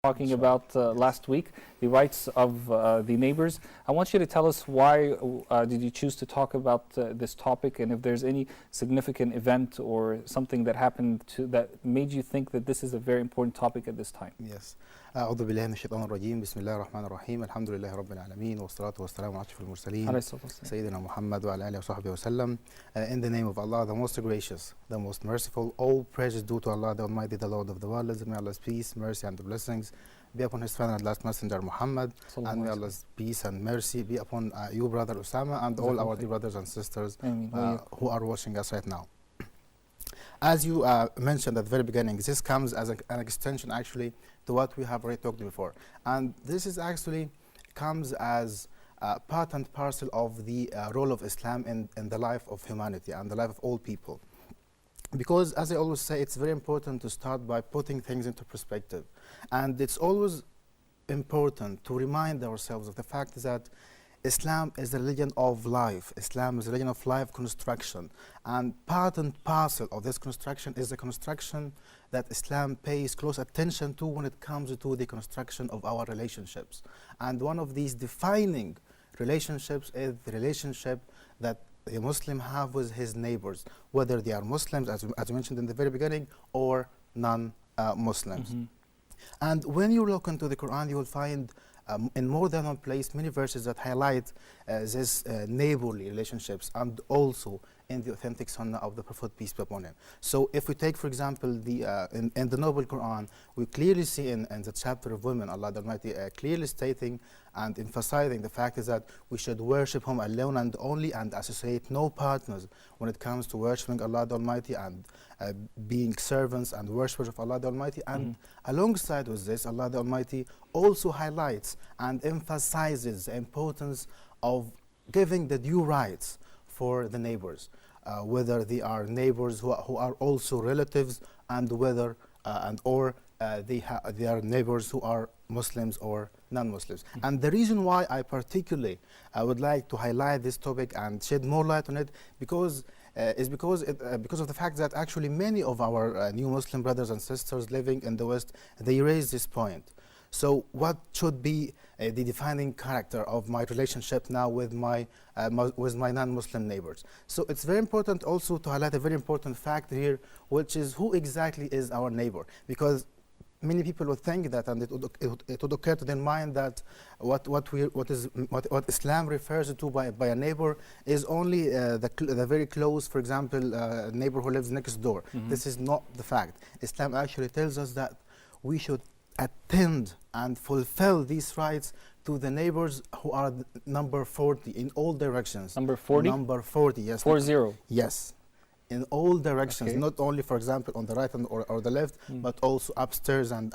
talking about last week, the rights of the neighbors. I want you to tell us why did you choose to talk about this topic, and if there's any significant event or something that happened that made you think that this is a very important topic at this time. Yes. أعوذ بالله من الشيطان الرجيم بسم الله الرحمن الرحيم الحمد لله رب العالمين والصلاة والسلام على أشرف المرسلين سيدنا محمد وعلى آله وصحبه وسلم. In the name of Allah, the most gracious, the most merciful, all praises due to Allah, the Almighty, the Lord of the world. May Allah's peace, mercy, and blessings be upon His final and last messenger Muhammad, and may Allah's peace and mercy be upon you, brother Osama, and all our dear brothers and sisters who are watching us right now. As you mentioned at the very beginning, this comes as an extension actually to what we have already talked before. And this is actually comes as part and parcel of the role of Islam in the life of humanity and the life of all people. Because as I always say, it's very important to start by putting things into perspective. And it's always important to remind ourselves of the fact that Islam is the religion of life. Islam is a religion of life construction. And part and parcel of this construction is the construction that Islam pays close attention to when it comes to the construction of our relationships. And one of these defining relationships is the relationship that a Muslim have with his neighbors, whether they are Muslims, as mentioned in the very beginning, or non-Muslims. And when you look into the Quran, you will find in more than one place many verses that highlight this neighborly relationships, and also in the authentic sunnah of the Prophet, peace be upon him. So if we take, for example, in the noble Quran, we clearly see in the chapter of women, Allah the Almighty clearly stating and emphasizing the fact is that we should worship Him alone and only, and associate no partners when it comes to worshiping Allah the Almighty and being servants and worshippers of Allah the Almighty. And alongside with this, Allah the Almighty also highlights and emphasizes the importance of giving the due rights for the neighbors, whether they are neighbors who are also relatives, and whether they are neighbors who are Muslims or non-Muslims. And the reason why I particularly would like to highlight this topic and shed more light on it because of the fact that actually many of our new Muslim brothers and sisters living in the West, they raise this point. So what should be the defining character of my relationship now with my non-Muslim neighbors? So it's very important also to highlight a very important fact here, which is who exactly is our neighbor. Because many people would think that, and it would occur to their mind that what Islam refers to by a neighbor is only the very close, for example, neighbor who lives next door. This is not the fact. Islam actually tells us that we should attend and fulfill these rights to the neighbors who are number 40 in all directions. Number 40? Number 40, yes. 40? Yes. In all directions, not only, for example, on the right or the left, but also upstairs and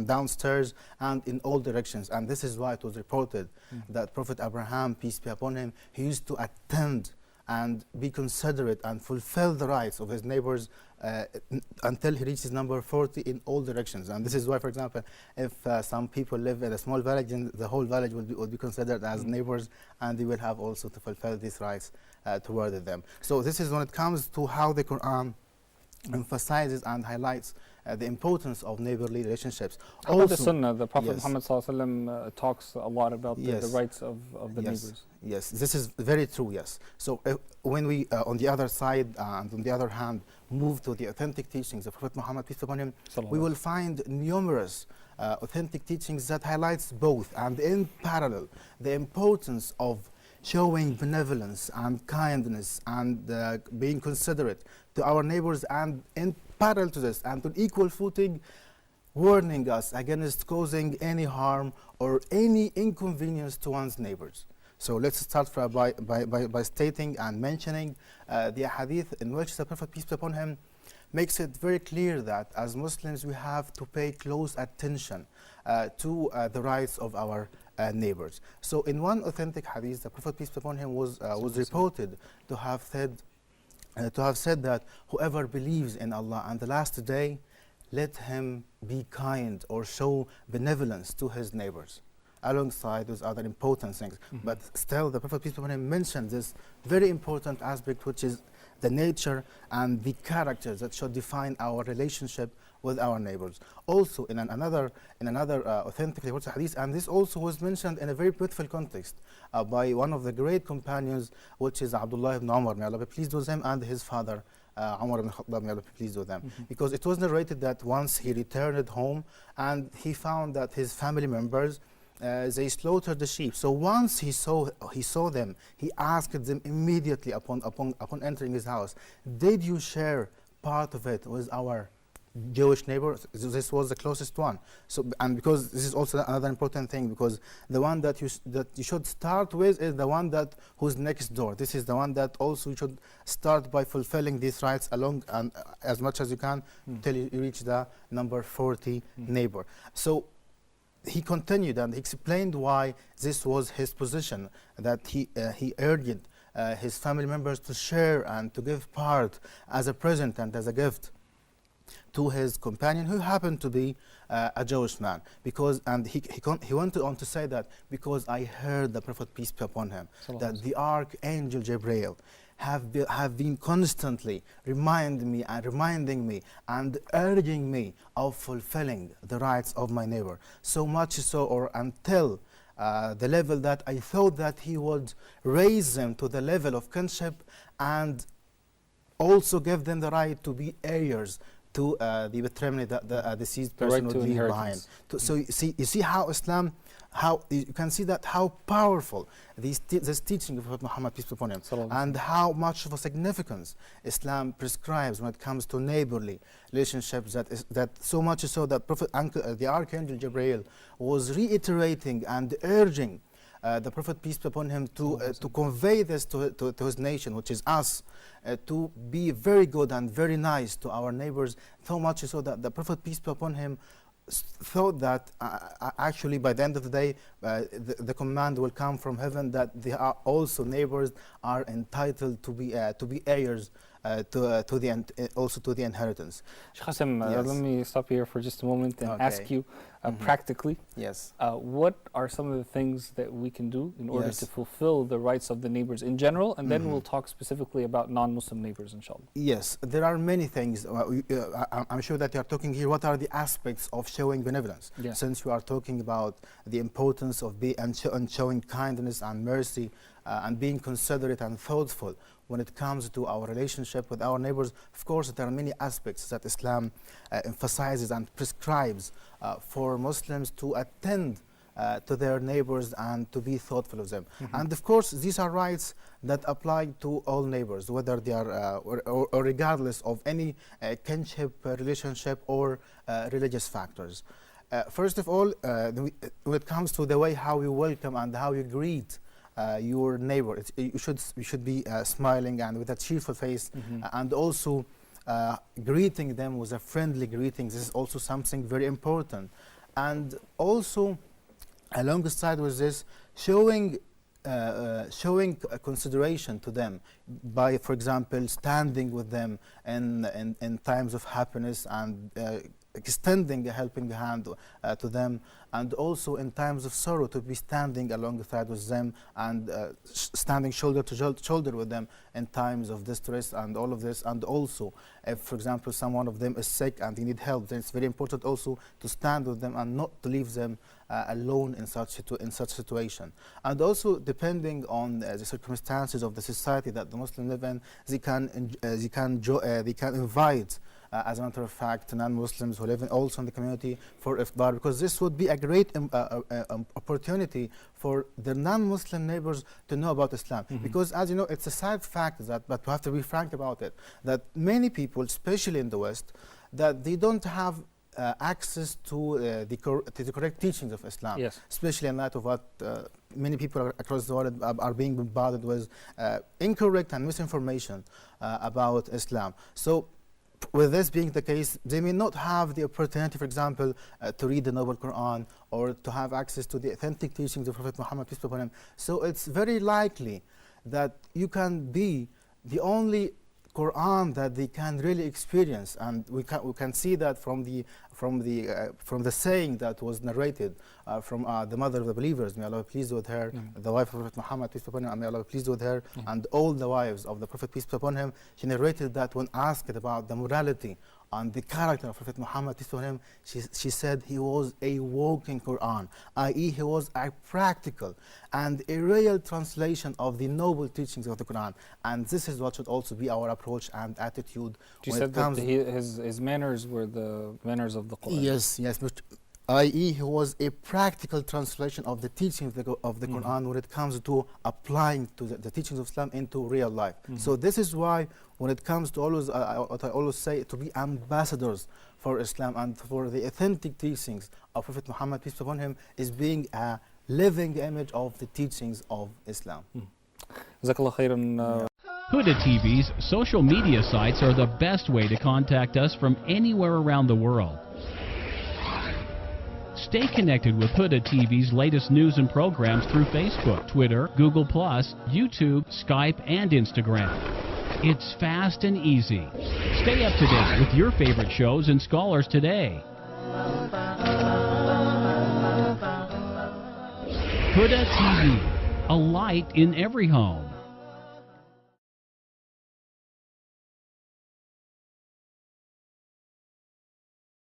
downstairs, and in all directions. And this is why it was reported that Prophet Abraham, peace be upon him, he used to attend and be considerate and fulfill the rights of his neighbors until he reaches number 40 in all directions. And this is why, for example, if some people live in a small village, then the whole village will be considered as neighbors, and they will have also to fulfill these rights toward them. So this is when it comes to how the Quran emphasizes and highlights the importance of neighborly relationships. How about the Sunnah? The Prophet Muhammad talks a lot about the rights of the neighbors. Yes, this is very true, yes. So when we, on the other side and on the other hand, move to the authentic teachings of Prophet Muhammad, peace be upon him, we will find numerous authentic teachings that highlights both, and in parallel, the importance of showing benevolence and kindness and being considerate to our neighbors, and in parallel to this and on equal footing, warning us against causing any harm or any inconvenience to one's neighbors. So let's start by stating and mentioning the hadith in which the Prophet, peace be upon him, makes it very clear that as Muslims we have to pay close attention to the rights of our neighbors. So in one authentic hadith, the Prophet, peace be upon him, was reported to have said that whoever believes in Allah and the last day, let him be kind or show benevolence to his neighbors, alongside with other important things. But still, the Prophet, peace be upon him, mentioned this very important aspect, which is the nature and the characters that should define our relationship with our neighbors. Also, in another authentic reported hadith, and this also was mentioned in a very beautiful context by one of the great companions, which is Abdullah ibn Umar, may Allah be pleased with him, and his father, Umar ibn Khattab, may Allah be pleased with them. Because it was narrated that once he returned home and he found that his family members, they slaughtered the sheep. So once he saw them, he asked them immediately upon entering his house, did you share part of it with our Jewish neighbor? This was the closest one. So, and because this is also another important thing, because the one that you should start with is the one who's next door. This is the one that also you should start by fulfilling these rights along and as much as you can till you reach the number 40 neighbor. So he continued and he explained why this was his position, that he urged his family members to share and to give part as a present and as a gift to his companion, who happened to be a Jewish man. And he went on to say that because I heard the Prophet, peace be upon him, that the Archangel Gabriel have been constantly reminding me and urging me of fulfilling the rights of my neighbor. So much so, or until the level that I thought that he would raise them to the level of kinship and also give them the right to be heirs to the patrimony that the deceased person would leave behind. So you see how Islam, how you can see that how powerful this teaching of Prophet Muhammad, peace be upon him, and how much of a significance Islam prescribes when it comes to neighborly relationships. That so much so that the Archangel Gabriel was reiterating and urging the Prophet, peace be upon him, to convey this to his nation, which is us, to be very good and very nice to our neighbors, so much so that the Prophet, peace be upon him, thought that actually by the end of the day the command will come from heaven that they are also neighbors are entitled to be heirs also to the inheritance. Sheikh Qasim, let me stop here for just a moment and ask you practically, what are some of the things that we can do in order to fulfill the rights of the neighbors in general, and then we'll talk specifically about non-Muslim neighbors, inshallah. Yes, there are many things. I'm sure that you are talking here, what are the aspects of showing benevolence? Since you are talking about the importance of showing kindness and mercy and being considerate and thoughtful when it comes to our relationship with our neighbors. Of course, there are many aspects that Islam emphasizes and prescribes for Muslims to attend to their neighbors and to be thoughtful of them. And of course, these are rights that apply to all neighbors, whether they are or regardless of any kinship relationship or religious factors. First of all, when it comes to the way how you welcome and how you greet your neighbor, you should be smiling and with a cheerful face, and also greeting them with a friendly greeting. This is also something very important. And also, alongside with this, showing consideration to them by, for example, standing with them in times of happiness and extending a helping hand to them, and also in times of sorrow to be standing alongside with them and standing shoulder to shoulder with them in times of distress and all of this. And also, if, for example, someone of them is sick and they need help, then it's very important also to stand with them and not to leave them alone in such situation. And also, depending on the circumstances of the society that the Muslims live in, they can invite as a matter of fact, non-Muslims who live also in the community for iftar, because this would be a great opportunity for the non-Muslim neighbors to know about Islam. Because, as you know, it's a sad fact that, but we have to be frank about it, that many people, especially in the West, that they don't have access to the correct teachings of Islam, especially in light of what many people across the world are being bombarded with incorrect and misinformation about Islam. So, with this being the case, they may not have the opportunity, for example, to read the Noble Quran or to have access to the authentic teachings of Prophet Muhammad, peace be upon him. So it's very likely that you can be the only Quran that they can really experience, and we can see that from the saying that was narrated from the mother of the believers, may Allah be pleased with her, the wife of Prophet Muhammad, peace be upon him, and may Allah be pleased with her, and all the wives of the Prophet, peace be upon him. She narrated that when asked about the morality on the character of Prophet Muhammad, peace be upon him, she said he was a walking Quran, i.e. he was a practical and a real translation of the noble teachings of the Quran. And this is what should also be our approach and attitude. You said that his manners were the manners of the Quran. Yes, yes. I.e. he was a practical translation of the teachings of the Quran when it comes to applying to the teachings of Islam into real life. So this is why when it comes to what I always say, to be ambassadors for Islam and for the authentic teachings of Prophet Muhammad, peace be upon him, is being a living image of the teachings of Islam. Jazakallah khairan. Huda TV's social media sites are the best way to contact us from anywhere around the world. Stay connected with Huda TV's latest news and programs through Facebook, Twitter, Google+, YouTube, Skype, and Instagram. It's fast and easy. Stay up to date with your favorite shows and scholars today. Huda TV, a light in every home.